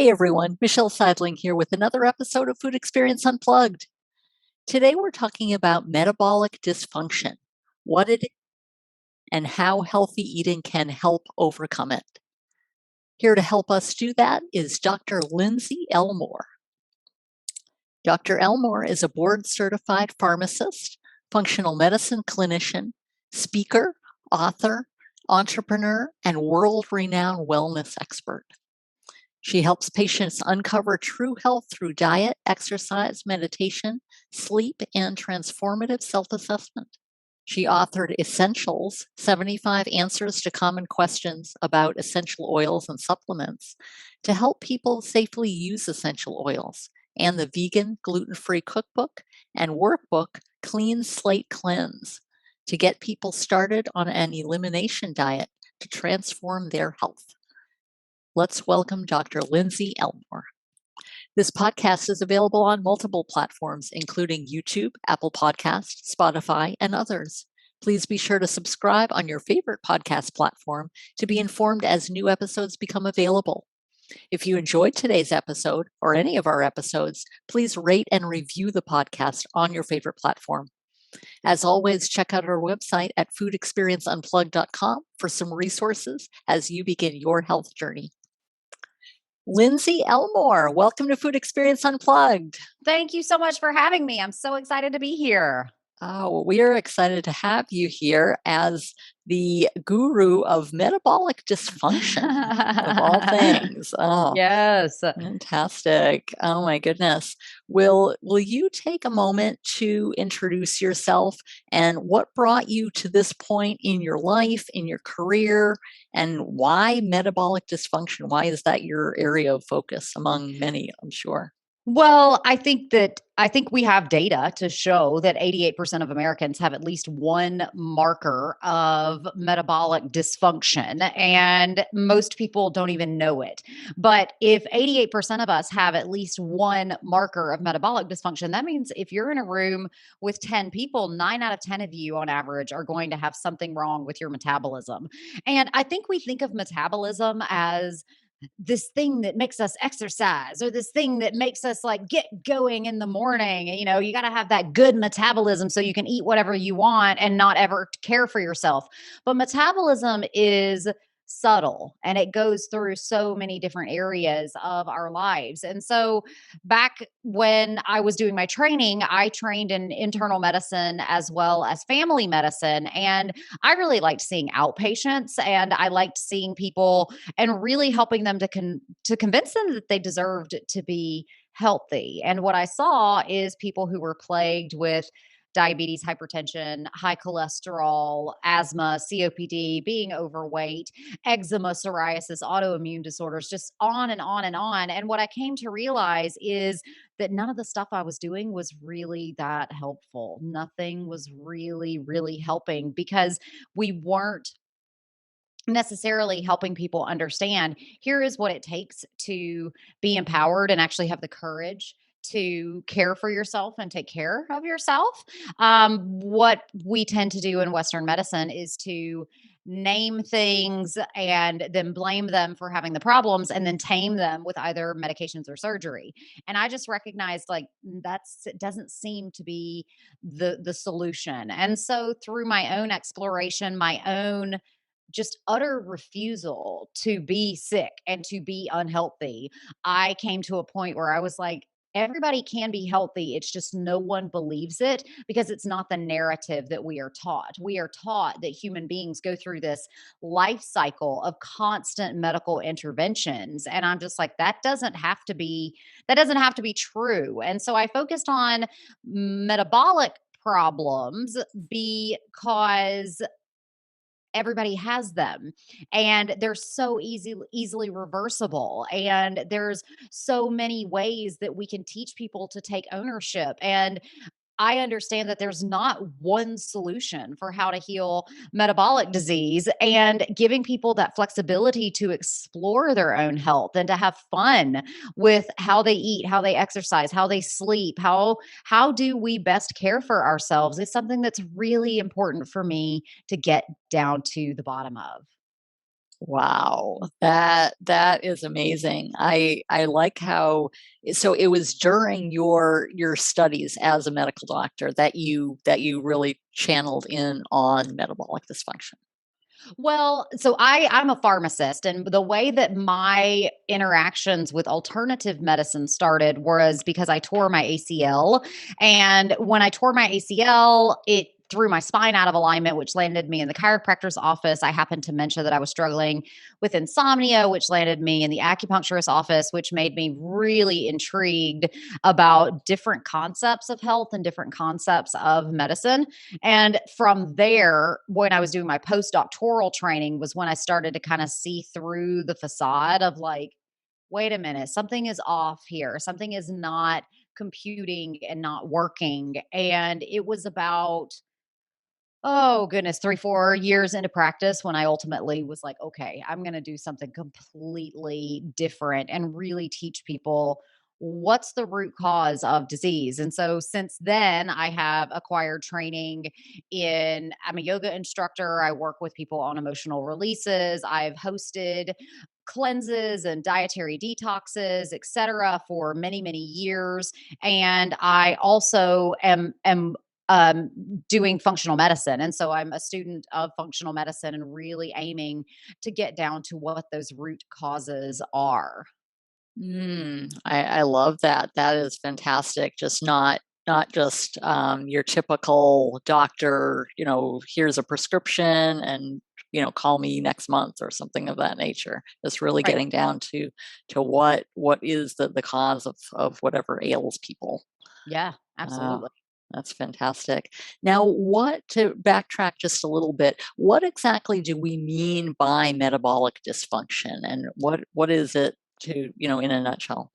Hey everyone, Michelle Seidling here with another episode of Food Experience Unplugged. Today we're talking about metabolic dysfunction, what it is, and how healthy eating can help overcome it. Here to help us do that is Dr. Lindsey Elmore. Dr. Elmore is a board-certified pharmacist, functional medicine clinician, speaker, author, entrepreneur, and world-renowned wellness expert. She helps patients uncover true health through diet, exercise, meditation, sleep, and transformative self-assessment. She authored Essentials, 75 Answers to Common Questions about Essential Oils and Supplements to help people safely use essential oils, and the Vegan, Gluten-Free Cookbook and Workbook, Clean Slate Cleanse, to get people started on an elimination diet to transform their health. Let's welcome Dr. Lindsey Elmore. This podcast is available on multiple platforms, including YouTube, Apple Podcasts, Spotify, and others. Please be sure to subscribe on your favorite podcast platform to be informed as new episodes become available. If you enjoyed today's episode or any of our episodes, please rate and review the podcast on your favorite platform. As always, check out our website at foodexperienceunplugged.com for some resources as you begin your health journey. Lindsey Elmore, welcome to Food Experience Unplugged. Thank you so much for having me. I'm so excited to be here. Oh, well, we are excited to have you here as the guru of metabolic dysfunction, of all things. Oh, yes. Fantastic. Oh my goodness. Will you take a moment to introduce yourself and what brought you to this point in your life, in your career, and why metabolic dysfunction? Why is that your area of focus among many, I'm sure? Well, I think we have data to show that 88% of Americans have at least one marker of metabolic dysfunction, and most people don't even know it. But if 88% of us have at least one marker of metabolic dysfunction, that means if you're in a room with 10 people, 9 out of 10 of you on average are going to have something wrong with your metabolism. And I think we think of metabolism as this thing that makes us exercise or this thing that makes us like get going in the morning. You know, you got to have that good metabolism so you can eat whatever you want and not ever care for yourself. But metabolism is subtle and it goes through so many different areas of our lives. And so back when I was doing my training, I trained in internal medicine as well as family medicine. And I really liked seeing outpatients and I liked seeing people and really helping them to convince them that they deserved to be healthy. And what I saw is people who were plagued with diabetes, hypertension, high cholesterol, asthma, COPD, being overweight, eczema, psoriasis, autoimmune disorders, just on and on and on. And what I came to realize is that none of the stuff I was doing was really that helpful. Nothing was really helping because we weren't necessarily helping people understand here is what it takes to be empowered and actually have the courage to care for yourself and take care of yourself. What we tend to do in Western medicine is to name things and then blame them for having the problems and then tame them with either medications or surgery. And I just recognized like it doesn't seem to be the solution. And so through my own exploration, my own just utter refusal to be sick and to be unhealthy, I came to a point where I was like, everybody can be healthy. It's just no one believes it because it's not the narrative that we are taught. We are taught that human beings go through this life cycle of constant medical interventions. And I'm just like, that doesn't have to be true. And so I focused on metabolic problems because everybody has them and they're so easily reversible, and there's so many ways that we can teach people to take ownership. And I understand that there's not one solution for how to heal metabolic disease, and giving people that flexibility to explore their own health and to have fun with how they eat, how they exercise, how they sleep, how do we best care for ourselves is something that's really important for me to get down to the bottom of. Wow, that is amazing. I like how so it was during your studies as a medical doctor that you really channeled in on metabolic dysfunction. Well, so I'm a pharmacist, and the way that my interactions with alternative medicine started was because I tore my ACL, and when I tore my ACL, it threw my spine out of alignment, which landed me in the chiropractor's office. I happened to mention that I was struggling with insomnia, which landed me in the acupuncturist office, which made me really intrigued about different concepts of health and different concepts of medicine. And from there, when I was doing my postdoctoral training, was when I started to kind of see through the facade of like, wait a minute, something is off here. Something is not computing and not working. And it was about, oh goodness, 3, 4 years into practice when I ultimately was like, okay, I'm going to do something completely different and really teach people what's the root cause of disease. And so since then, I have acquired training I'm a yoga instructor. I work with people on emotional releases. I've hosted cleanses and dietary detoxes, etc., for many, many years. And I also am doing functional medicine. And so I'm a student of functional medicine and really aiming to get down to what those root causes are. I love that. That is fantastic. Just not just your typical doctor, here's a prescription and call me next month or something of that nature. Just really Right. getting down to what is the cause of whatever ails people. Yeah, Uh, absolutely. that's fantastic. Now, what to backtrack just a little bit, what exactly do we mean by metabolic dysfunction and what is it in a nutshell?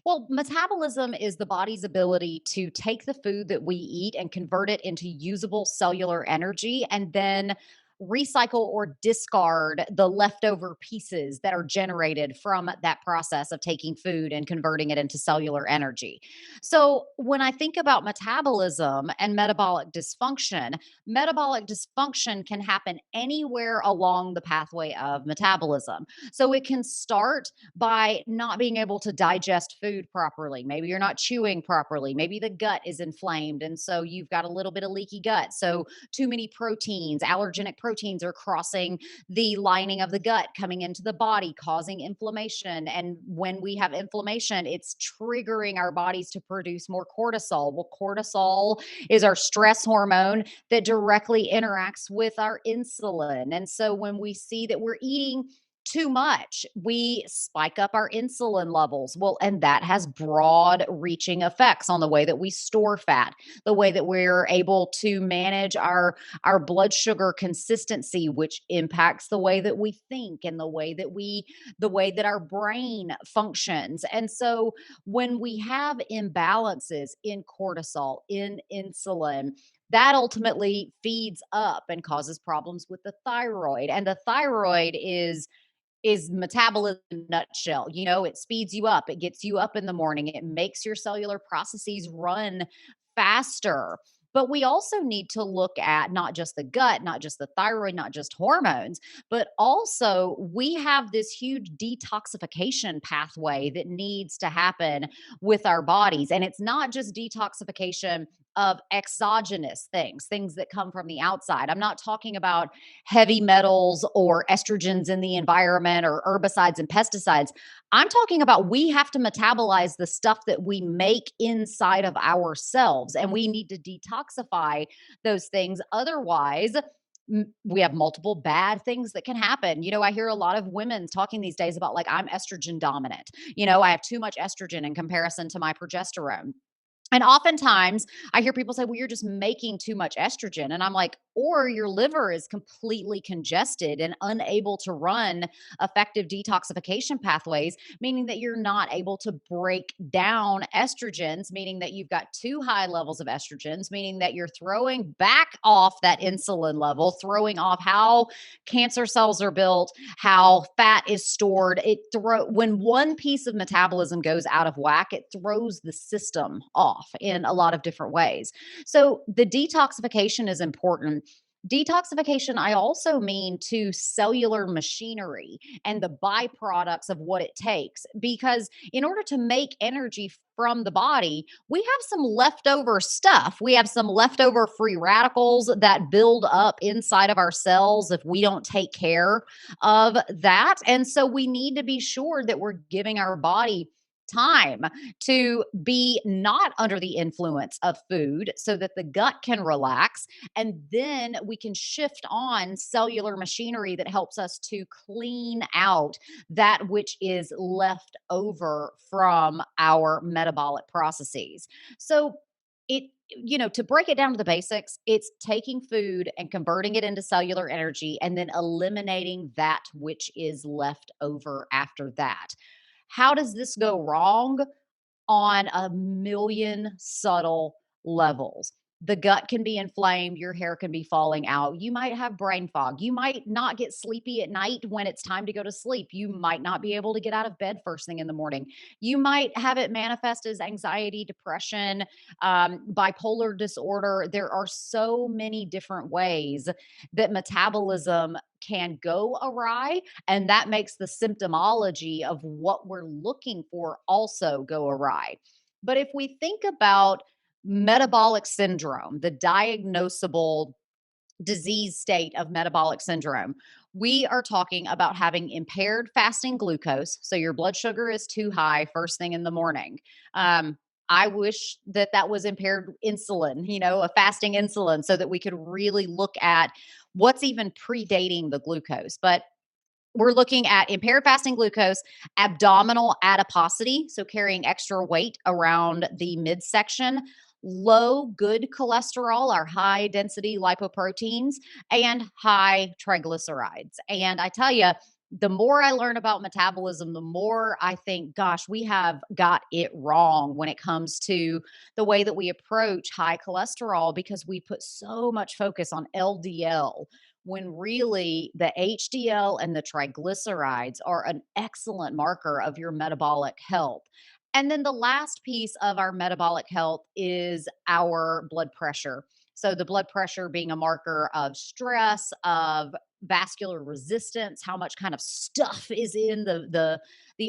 Well, metabolism is the body's ability to take the food that we eat and convert it into usable cellular energy and then recycle or discard the leftover pieces that are generated from that process of taking food and converting it into cellular energy. So, when I think about metabolism and metabolic dysfunction can happen anywhere along the pathway of metabolism. So, it can start by not being able to digest food properly. Maybe you're not chewing properly. Maybe the gut is inflamed. And so you've got a little bit of leaky gut. So, too many proteins, allergenic proteins are crossing the lining of the gut, coming into the body, causing inflammation. And when we have inflammation, it's triggering our bodies to produce more cortisol. Well, cortisol is our stress hormone that directly interacts with our insulin. And so when we see that we're eating too much, we spike up our insulin levels. Well, and that has broad reaching effects on the way that we store fat, the way that we're able to manage our blood sugar consistency, which impacts the way that we think and the way that our brain functions. And so when we have imbalances in cortisol, in insulin, that ultimately feeds up and causes problems with the thyroid. And the thyroid is metabolism in a nutshell. It speeds you up, it gets you up in the morning, it makes your cellular processes run faster. But we also need to look at not just the gut, not just the thyroid, not just hormones, but also we have this huge detoxification pathway that needs to happen with our bodies. And it's not just detoxification of exogenous things that come from the outside. I'm not talking about heavy metals or estrogens in the environment or herbicides and pesticides. I'm talking about we have to metabolize the stuff that we make inside of ourselves, and we need to detoxify those things. Otherwise, we have multiple bad things that can happen. I hear a lot of women talking these days about, like, I'm estrogen dominant. I have too much estrogen in comparison to my progesterone. And oftentimes I hear people say, well, you're just making too much estrogen. And I'm like, or your liver is completely congested and unable to run effective detoxification pathways, meaning that you're not able to break down estrogens, meaning that you've got too high levels of estrogens, meaning that you're throwing back off that insulin level, throwing off how cancer cells are built, how fat is stored. When one piece of metabolism goes out of whack, it throws the system off in a lot of different ways. So the detoxification is important. Detoxification, I also mean to cellular machinery and the byproducts of what it takes. Because in order to make energy from the body, we have some leftover stuff. We have some leftover free radicals that build up inside of our cells if we don't take care of that. And so we need to be sure that we're giving our body time to be not under the influence of food so that the gut can relax, and then we can shift on cellular machinery that helps us to clean out that which is left over from our metabolic processes. So, to break it down to the basics, it's taking food and converting it into cellular energy and then eliminating that which is left over after that. How does this go wrong? On a million subtle levels. The gut can be inflamed, your hair can be falling out. You might have brain fog. You might not get sleepy at night when it's time to go to sleep. You might not be able to get out of bed first thing in the morning. You might have it manifest as anxiety, depression, bipolar disorder. There are so many different ways that metabolism can go awry, and that makes the symptomology of what we're looking for also go awry. But if we think about metabolic syndrome, the diagnosable disease state of metabolic syndrome, we are talking about having impaired fasting glucose. So your blood sugar is too high first thing in the morning. I wish that that was impaired insulin, a fasting insulin, so that we could really look at what's even predating the glucose. But we're looking at impaired fasting glucose, abdominal adiposity, so carrying extra weight around the midsection, low good cholesterol, our high density lipoproteins, and high triglycerides. And I tell you, the more I learn about metabolism, the more I think, gosh, we have got it wrong when it comes to the way that we approach high cholesterol, because we put so much focus on LDL when really the HDL and the triglycerides are an excellent marker of your metabolic health. And then the last piece of our metabolic health is our blood pressure. So, the blood pressure being a marker of stress, of vascular resistance, how much kind of stuff is in the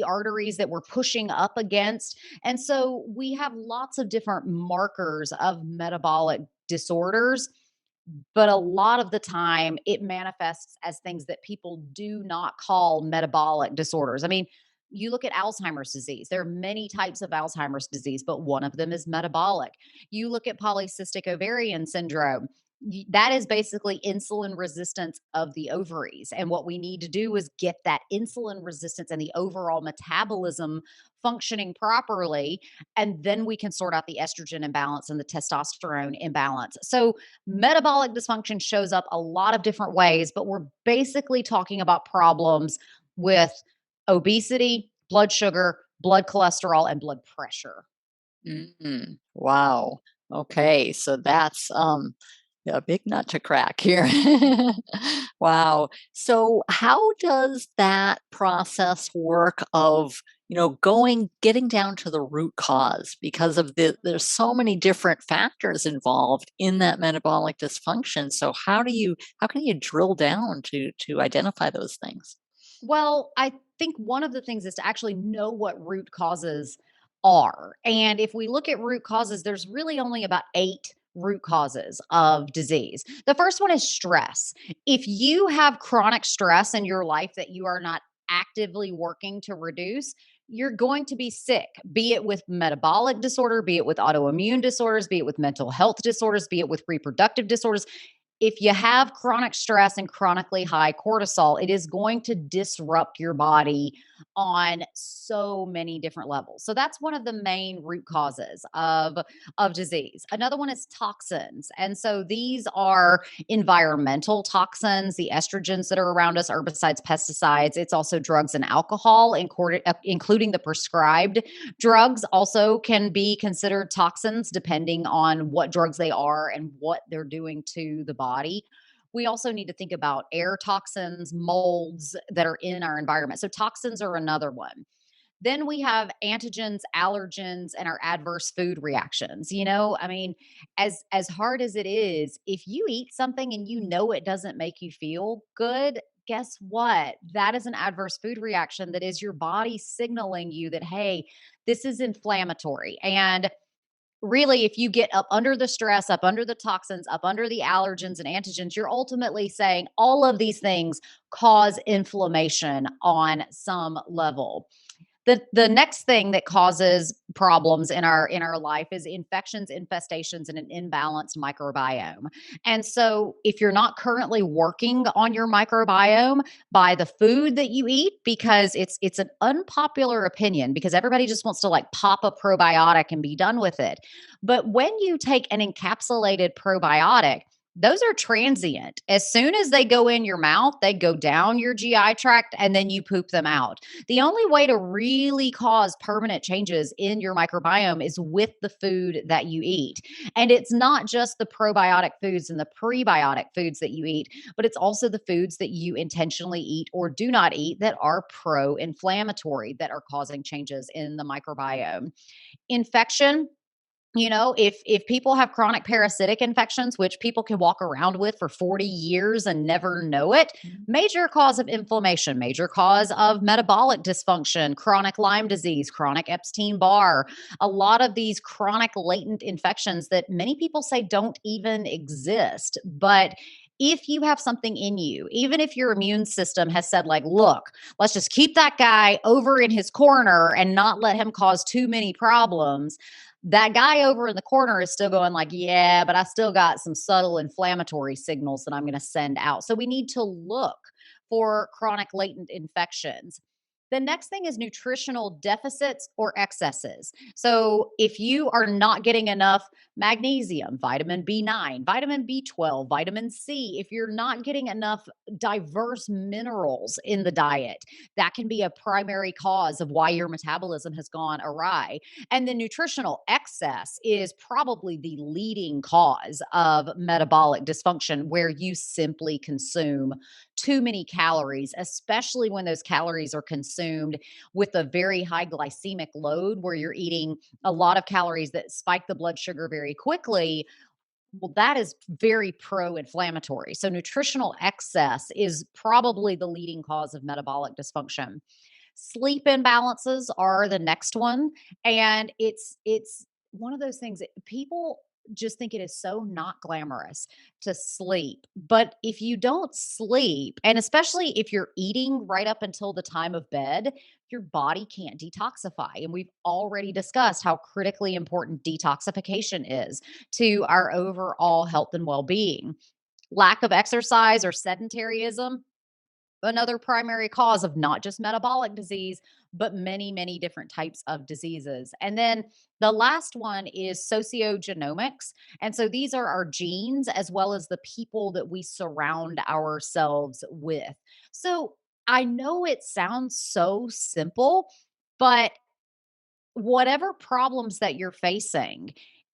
arteries that we're pushing up against. And so we have lots of different markers of metabolic disorders, but a lot of the time it manifests as things that people do not call metabolic disorders. I mean, you look at Alzheimer's disease, there are many types of Alzheimer's disease, but one of them is metabolic. You look at polycystic ovarian syndrome, that is basically insulin resistance of the ovaries. And what we need to do is get that insulin resistance and the overall metabolism functioning properly. And then we can sort out the estrogen imbalance and the testosterone imbalance. So, metabolic dysfunction shows up a lot of different ways, but we're basically talking about problems with obesity, blood sugar, blood cholesterol, and blood pressure. Wow. Okay, so that's a big nut to crack here. Wow. So how does that process work of, getting down to the root cause, because of there's so many different factors involved in that metabolic dysfunction. So how can you drill down to identify those things? Well, I think one of the things is to actually know what root causes are. And if we look at root causes, there's really only about 8 root causes of disease. The first one is stress. If you have chronic stress in your life that you are not actively working to reduce, you're going to be sick, be it with metabolic disorder, be it with autoimmune disorders, be it with mental health disorders, be it with reproductive disorders. If you have chronic stress and chronically high cortisol, it is going to disrupt your body on so many different levels. So that's one of the main root causes of disease. Another one is toxins. And so these are environmental toxins, the estrogens that are around us, herbicides, pesticides. It's also drugs and alcohol, including the prescribed drugs, also can be considered toxins depending on what drugs they are and what they're doing to the body. We also need to think about air toxins, molds that are in our environment. So, toxins are another one. Then we have antigens, allergens, and our adverse food reactions. I mean, as hard as it is, if you eat something and you know it doesn't make you feel good, guess what? That is an adverse food reaction that is your body signaling you that, hey, this is inflammatory. And really, if you get up under the stress, up under the toxins, up under the allergens and antigens, you're ultimately saying all of these things cause inflammation on some level. The next thing that causes problems in our life is infections, infestations, and an imbalanced microbiome. And so if you're not currently working on your microbiome by the food that you eat, because it's an unpopular opinion, because everybody just wants to like pop a probiotic and be done with it. But when you take an encapsulated probiotic, those are transient. As soon as they go in your mouth, they go down your GI tract and then you poop them out. The only way to really cause permanent changes in your microbiome is with the food that you eat. And it's not just the probiotic foods and the prebiotic foods that you eat, but it's also the foods that you intentionally eat or do not eat that are pro inflammatory, that are causing changes in the microbiome. Infection, if people have chronic parasitic infections, which people can walk around with for 40 years and never know it, major cause of inflammation, major cause of metabolic dysfunction, chronic Lyme disease, chronic Epstein-Barr, a lot of these chronic latent infections that many people say don't even exist. But if you have something in you, even if your immune system has said, like, look, let's just keep that guy over in his corner and not let him cause too many problems, that guy over in the corner is still going like, yeah, but I still got some subtle inflammatory signals that I'm going to send out. So we need to look for chronic latent infections. The next thing is nutritional deficits or excesses. So if you are not getting enough magnesium, vitamin B9, vitamin B12, vitamin C, if you're not getting enough diverse minerals in the diet, that can be a primary cause of why your metabolism has gone awry. And the nutritional excess is probably the leading cause of metabolic dysfunction, where you simply consume too many calories, especially when those calories are consumed with a very high glycemic load, where you're eating a lot of calories that spike the blood sugar very quickly. Well, that is very pro inflammatory. So, nutritional excess is probably the leading cause of metabolic dysfunction. Sleep imbalances are the next one, and it's one of those things that people just think it is so not glamorous to sleep. But if you don't sleep, and especially if you're eating right up until the time of bed, your body can't detoxify. And we've already discussed how critically important detoxification is to our overall health and well-being. Lack of exercise or sedentaryism, another primary cause of not just metabolic disease, but many, many different types of diseases. And then the last one is sociogenomics. And so these are our genes as well as the people that we surround ourselves with. So I know it sounds so simple, but whatever problems that you're facing,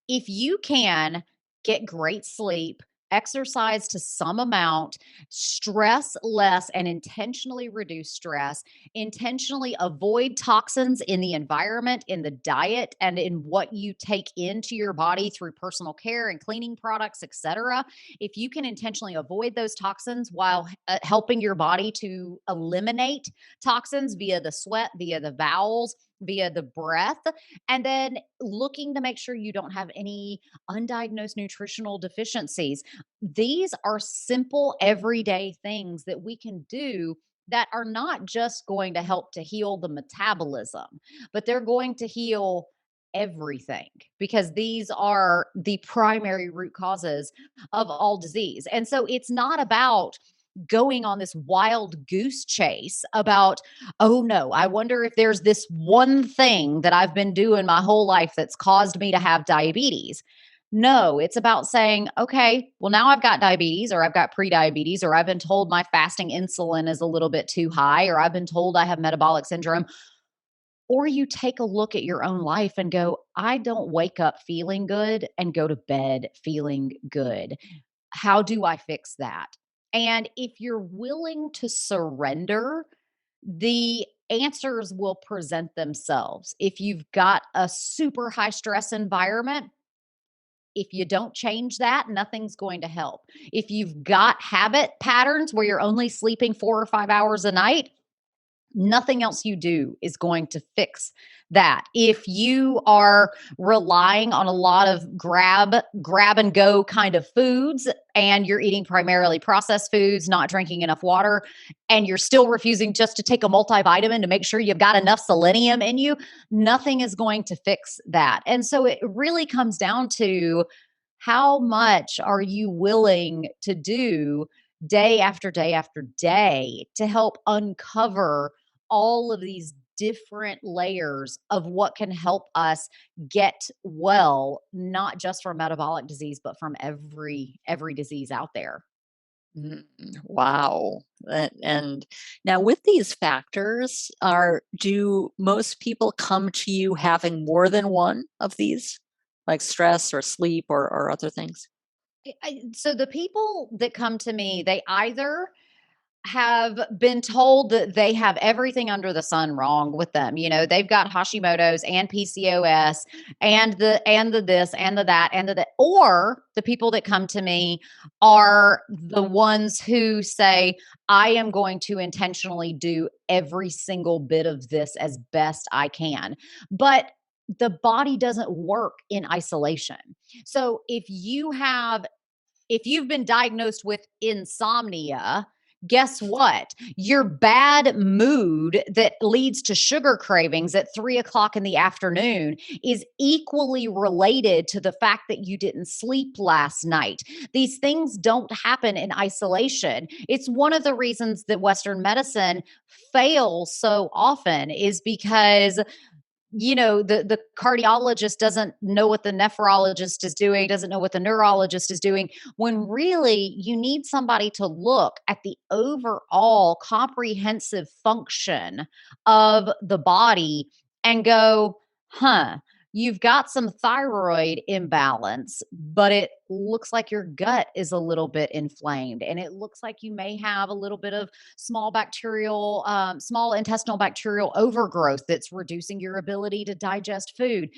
if you can get great sleep, exercise to some amount, stress less, and intentionally reduce stress, intentionally avoid toxins in the environment, in the diet, and in what you take into your body through personal care and cleaning products, etc. If you can intentionally avoid those toxins while helping your body to eliminate toxins via the sweat, via the bowels, via the breath, and then looking to make sure you don't have any undiagnosed nutritional deficiencies. These are simple, everyday things that we can do that are not just going to help to heal the metabolism, but they're going to heal everything, because these are the primary root causes of all disease. And so it's not about going on this wild goose chase about, oh no, I wonder if there's this one thing that I've been doing my whole life that's caused me to have diabetes. No, it's about saying, okay, well, now I've got diabetes, or I've got prediabetes, or I've been told my fasting insulin is a little bit too high, or I've been told I have metabolic syndrome. Or you take a look at your own life and go, I don't wake up feeling good and go to bed feeling good. How do I fix that? And if you're willing to surrender the answers will present themselves. If you've got a super high stress environment, if you don't change that, nothing's going to help. If you've got habit patterns where you're only sleeping 4 or 5 hours a night, nothing else you do is going to fix that. If you are relying on a lot of grab and go kind of foods and you're eating primarily processed foods, not drinking enough water, and you're still refusing just to take a multivitamin to make sure you've got enough selenium in you, nothing is going to fix that. And so it really comes down to how much are you willing to do day after day after day to help uncover all of these different layers of what can help us get well, not just from metabolic disease, but from every disease out there. Mm, wow. And now with these factors, do most people come to you having more than one of these, like stress or sleep or other things? So the people that come to me, they either have been told that they have everything under the sun wrong with them. You know, they've got Hashimoto's and PCOS and the this and the that and the that. Or the people that come to me are the ones who say, I am going to intentionally do every single bit of this as best I can. But the body doesn't work in isolation. So if you've been diagnosed with insomnia, guess what? Your bad mood that leads to sugar cravings at 3 o'clock in the afternoon is equally related to the fact that you didn't sleep last night. These things don't happen in isolation. It's one of the reasons that Western medicine fails so often is because the cardiologist doesn't know what the nephrologist is doing, doesn't know what the neurologist is doing, when really you need somebody to look at the overall comprehensive function of the body and go, huh, you've got some thyroid imbalance, but it looks like your gut is a little bit inflamed, and it looks like you may have a little bit of small intestinal bacterial overgrowth that's reducing your ability to digest food.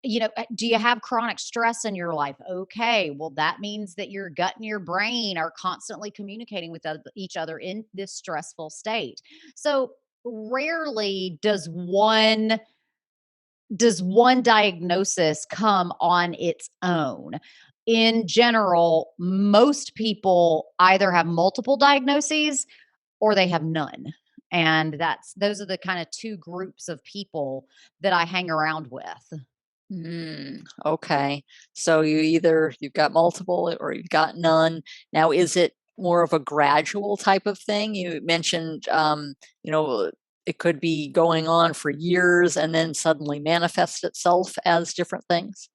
Do you have chronic stress in your life? Okay, well, that means that your gut and your brain are constantly communicating with each other in this stressful state. So rarely does one diagnosis come on its own. In general, most people either have multiple diagnoses or they have none. And those are the kind of two groups of people that I hang around with. Okay. So you've got multiple or you've got none. Now, is it more of a gradual type of thing? You mentioned, it could be going on for years and then suddenly manifest itself as different things.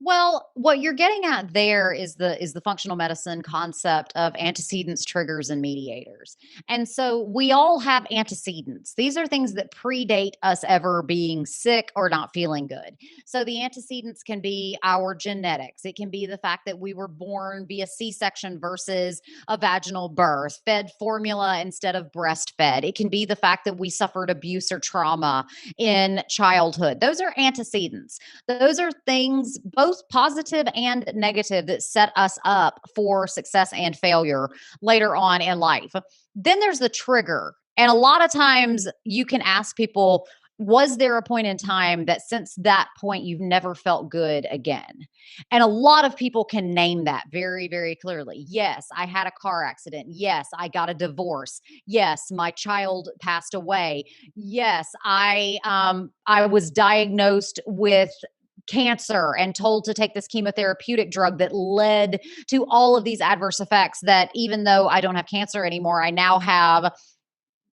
Well, what you're getting at there is the functional medicine concept of antecedents, triggers, and mediators. And so we all have antecedents. These are things that predate us ever being sick or not feeling good. So the antecedents can be our genetics. It can be the fact that we were born via C-section versus a vaginal birth, fed formula instead of breastfed. It can be the fact that we suffered abuse or trauma in childhood. Those are antecedents. Those are things, both positive and negative, that set us up for success and failure later on in life. Then there's the trigger. And a lot of times you can ask people, was there a point in time that since that point you've never felt good again? And a lot of people can name that very, very clearly. Yes, I had a car accident. Yes, I got a divorce. Yes, my child passed away. Yes, I was diagnosed with cancer and told to take this chemotherapeutic drug that led to all of these adverse effects, that even though I don't have cancer anymore, I now have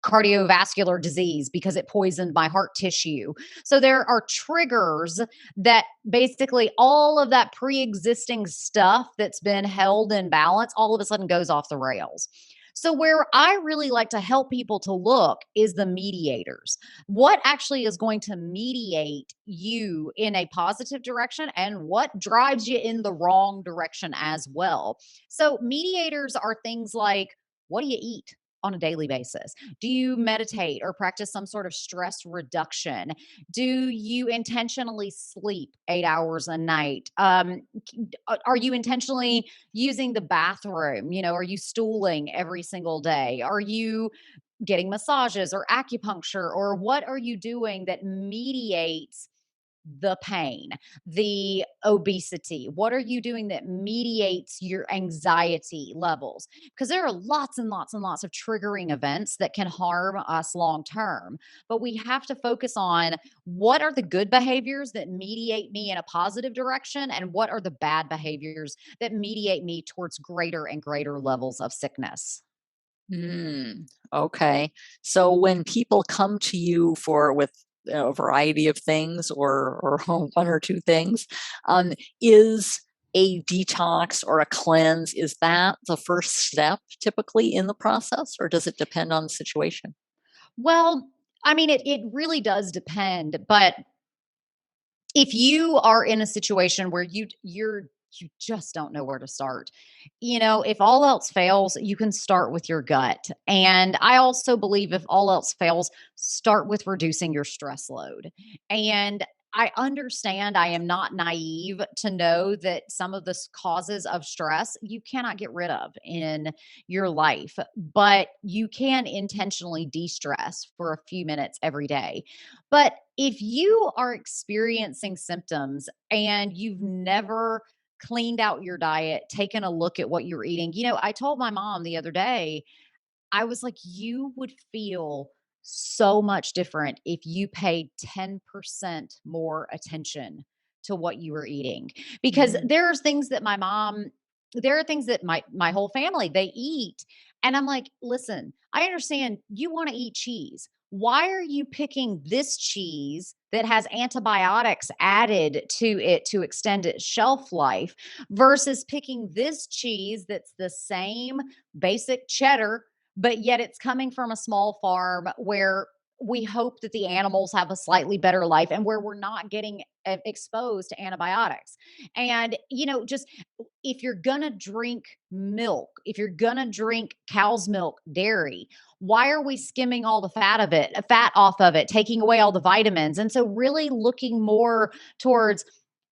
cardiovascular disease because it poisoned my heart tissue. So there are triggers that basically all of that pre-existing stuff that's been held in balance all of a sudden goes off the rails. So where I really like to help people to look is the mediators. What actually is going to mediate you in a positive direction and what drives you in the wrong direction as well. So mediators are things like, what do you eat? on a daily basis? Do you meditate or practice some sort of stress reduction? Do you intentionally sleep 8 hours a night? Are you intentionally using the bathroom? Are you stooling every single day? Are you getting massages or acupuncture, or what are you doing that mediates the pain, the obesity? What are you doing that mediates your anxiety levels? Because there are lots and lots and lots of triggering events that can harm us long term. But we have to focus on what are the good behaviors that mediate me in a positive direction, and what are the bad behaviors that mediate me towards greater and greater levels of sickness. Okay. So when people come to you for with a variety of things or one or two things, is a detox or a cleanse, is that the first step typically in the process, or does it depend on the situation? Well, I mean, it really does depend, but if you are in a situation where you just don't know where to start, if all else fails, you can start with your gut. And I also believe if all else fails, start with reducing your stress load. And I understand, I am not naive to know that some of the causes of stress you cannot get rid of in your life, but you can intentionally de-stress for a few minutes every day. But if you are experiencing symptoms and you've never cleaned out your diet, taken a look at what you're eating, I told my mom the other day, I was like, you would feel so much different if you paid 10% more attention to what you were eating. Because Mhm. there are things that my whole family they eat. And I'm like, listen, I understand you want to eat cheese. Why are you picking this cheese that has antibiotics added to it to extend its shelf life versus picking this cheese that's the same basic cheddar, but yet it's coming from a small farm where we hope that the animals have a slightly better life and where we're not getting exposed to antibiotics. And, just if you're going to drink milk, if you're going to drink cow's milk, dairy, why are we skimming all the fat off of it, taking away all the vitamins? And so, really looking more towards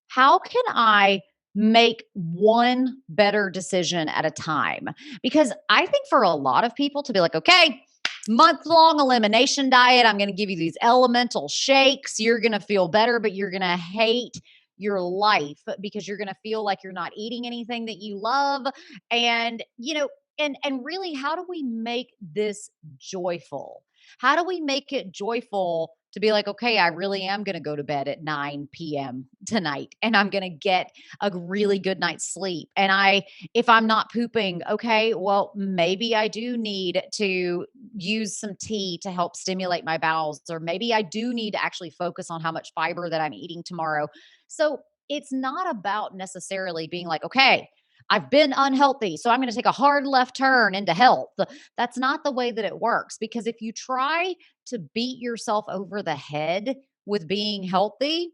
how can I make one better decision at a time? Because I think for a lot of people to be like, okay, month long elimination diet, I'm going to give you these elemental shakes. You're going to feel better, but you're going to hate your life because you're going to feel like you're not eating anything that you love. And, and really, how do we make this joyful? How do we make it joyful to be like, okay, I really am going to go to bed at 9 p.m. tonight and I'm going to get a really good night's sleep. And if I'm not pooping, okay, well, maybe I do need to use some tea to help stimulate my bowels, or maybe I do need to actually focus on how much fiber that I'm eating tomorrow. So it's not about necessarily being like, okay, I've been unhealthy, so I'm going to take a hard left turn into health. That's not the way that it works, because if you try to beat yourself over the head with being healthy,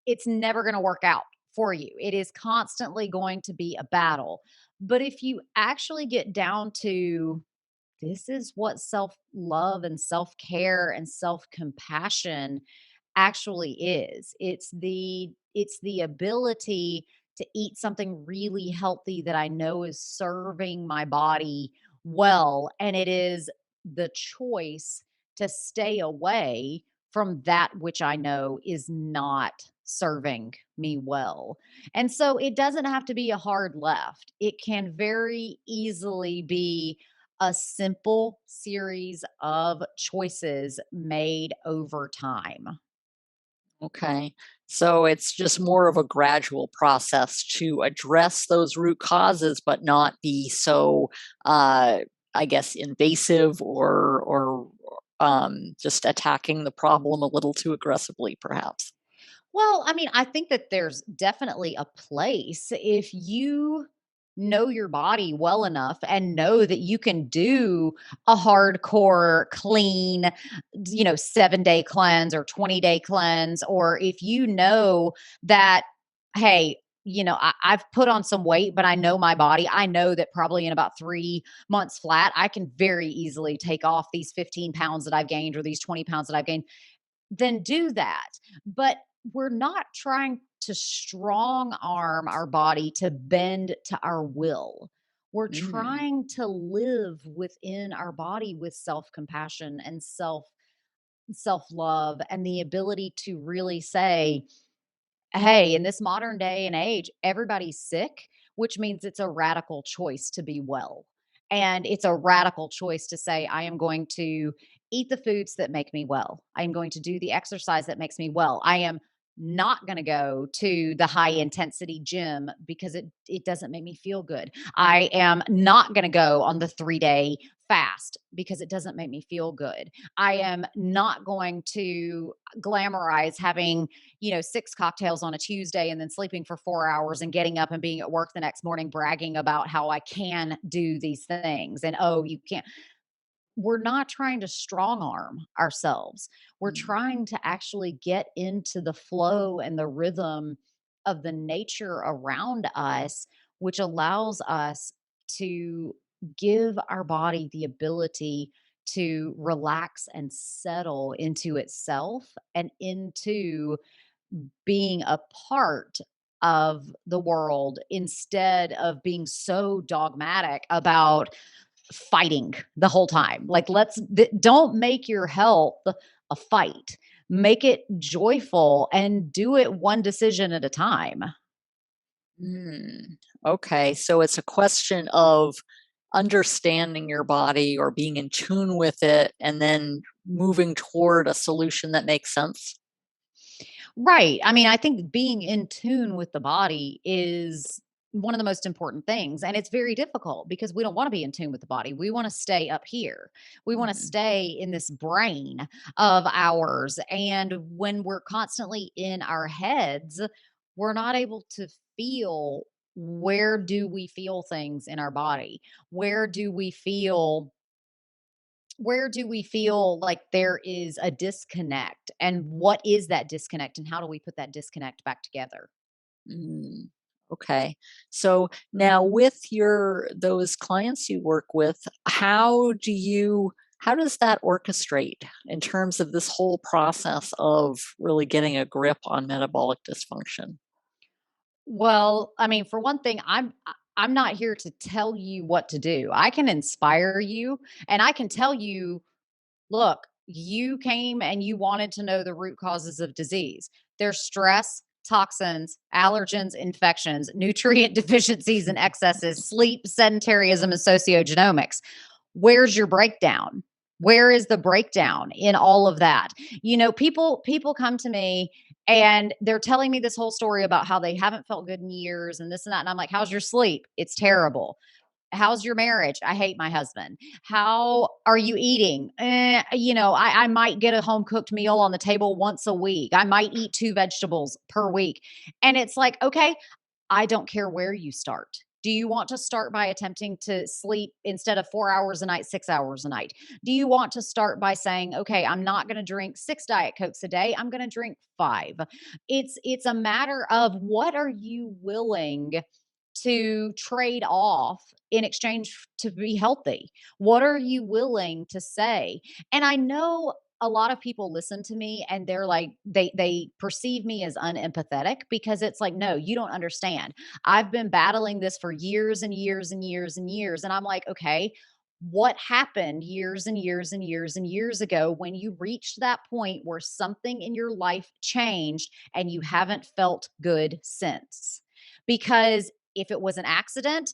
it's never going to work out for you. It is constantly going to be a battle. But if you actually get down to this is what self love and self care and self compassion actually is. It's the ability to eat something really healthy that I know is serving my body well, and it is the choice to stay away from that which I know is not serving me well. And so it doesn't have to be a hard left. It can very easily be a simple series of choices made over time. Okay. So it's just more of a gradual process to address those root causes, but not be so, I guess, invasive or just attacking the problem a little too aggressively, perhaps. Well, I mean, I think that there's definitely a place if you know your body well enough and know that you can do a hardcore clean, 7-day cleanse or 20-day cleanse, or if you know that, hey, I've put on some weight, but I know my body. I know that probably in about 3 months flat, I can very easily take off these 15 pounds that I've gained or these 20 pounds that I've gained. Then do that. But we're not trying to strong arm our body to bend to our will. We're Mm, trying to live within our body with self-compassion and self-love and the ability to really say, hey, in this modern day and age, everybody's sick, which means it's a radical choice to be well. And it's a radical choice to say, I am going to eat the foods that make me well. I am going to do the exercise that makes me well. I am not going to go to the high intensity gym because it doesn't make me feel good. I am not going to go on the 3-day fast because it doesn't make me feel good. I am not going to glamorize having 6 cocktails on a Tuesday and then sleeping for 4 hours and getting up and being at work the next morning bragging about how I can do these things and, "Oh, you can't." We're not trying to strong arm ourselves. We're mm, trying to actually get into the flow and the rhythm of the nature around us, which allows us to give our body the ability to relax and settle into itself and into being a part of the world instead of being so dogmatic about fighting the whole time. Like, don't make your health a fight. Make it joyful and do it one decision at a time. mm. Okay, so it's a question of understanding your body or being in tune with it and then moving toward a solution that makes sense? Right. I mean, I think being in tune with the body is one of the most important things. And it's very difficult because we don't want to be in tune with the body. We want to stay up here. We want to Mm, stay in this brain of ours. And when we're constantly in our heads, we're not able to feel, where do we feel things in our body? Where do we feel like there is a disconnect, and what is that disconnect, and how do we put that disconnect back together? mm. Okay. So now with your those clients you work with, how does that orchestrate in terms of this whole process of really getting a grip on metabolic dysfunction? Well, I mean, for one thing, I'm not here to tell you what to do. I can inspire you, and I can tell you, look, you came and you wanted to know the root causes of disease. There's stress, toxins, allergens, infections, nutrient deficiencies and excesses, sleep, sedentarism, and sociogenomics. Where's your breakdown? Where is the breakdown in all of that? People come to me and they're telling me this whole story about how they haven't felt good in years and this and that. And I'm like, how's your sleep? It's terrible. How's your marriage? I hate my husband. How are you eating? I might get a home cooked meal on the table once a week. I might eat 2 vegetables per week. And it's like, okay, I don't care where you start. Do you want to start by attempting to sleep instead of 4 hours a night, 6 hours a night? Do you want to start by saying, okay, I'm not going to drink 6 Diet Cokes a day. I'm going to drink 5. It's a matter of, what are you willing to trade off in exchange to be healthy? What are you willing to say? And I know a lot of people listen to me and they're like, they perceive me as unempathetic because it's like, no, you don't understand. I've been battling this for years and years and years and years. And I'm like, okay, what happened years and years and years and years ago when you reached that point where something in your life changed and you haven't felt good since? Because if it was an accident,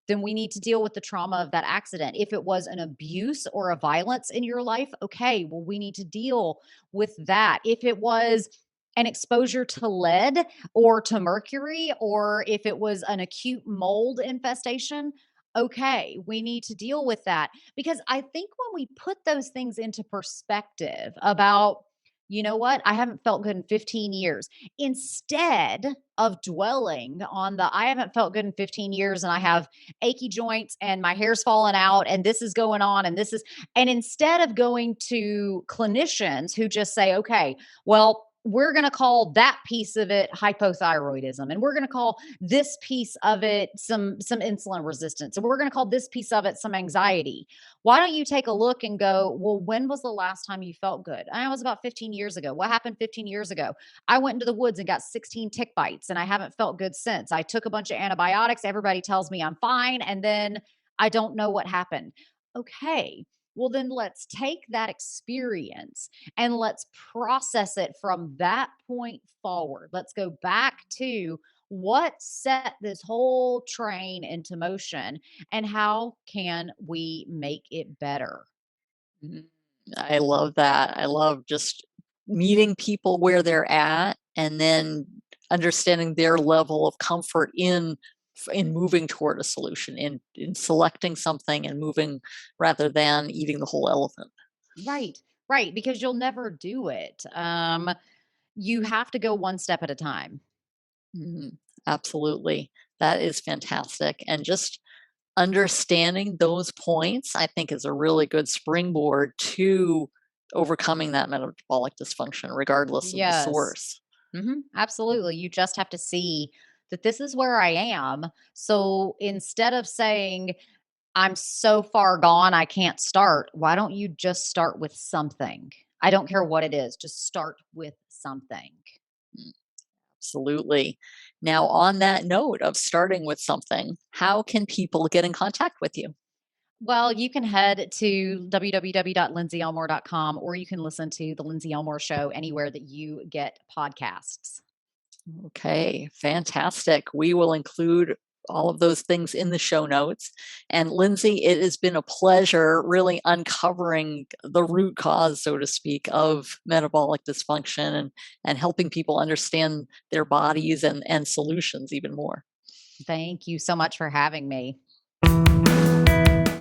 then we need to deal with the trauma of that accident. If it was an abuse or a violence in your life, okay, well, we need to deal with that. If it was an exposure to lead or to mercury, or if it was an acute mold infestation, okay, we need to deal with that. Because I think when we put those things into perspective about, you know what, I haven't felt good in 15 years, instead of dwelling on the, I haven't felt good in 15 years and I have achy joints and my hair's falling out and this is going on and this is, and instead of going to clinicians who just say, okay, well, we're going to call that piece of it hypothyroidism, and we're going to call this piece of it some insulin resistance, and we're going to call this piece of it some anxiety. Why don't you take a look and go, well, when was the last time you felt good? I was about 15 years ago. What happened 15 years ago? I went into the woods and got 16 tick bites, and I haven't felt good since. I took a bunch of antibiotics. Everybody tells me I'm fine, and then I don't know what happened. Okay, well, then let's take that experience and let's process it from that point forward. Let's go back to what set this whole train into motion and how can we make it better? Mhm. I love that. I love just meeting people where they're at and then understanding their level of comfort in moving toward a solution, in selecting something and moving rather than eating the whole elephant. Right, right, because you'll never do it. You have to go one step at a time. Mhm. Absolutely. That is fantastic. And just understanding those points, I think, is a really good springboard to overcoming that metabolic dysfunction, regardless of the Yes. source. Absolutely. You just have to see that this is where I am. So instead of saying, I'm so far gone, I can't start, why don't you just start with something? I don't care what it is, just start with something. Mm, absolutely. Now, on that note of starting with something, how can people get in contact with you? Well, you can head to www.lindseyelmore.com or you can listen to The Lindsey Elmore Show anywhere that you get podcasts. Okay, fantastic. We will include all of those things in the show notes. And Lindsey, it has been a pleasure really uncovering the root cause, so to speak, of metabolic dysfunction and helping people understand their bodies and solutions even more. Thank you so much for having me.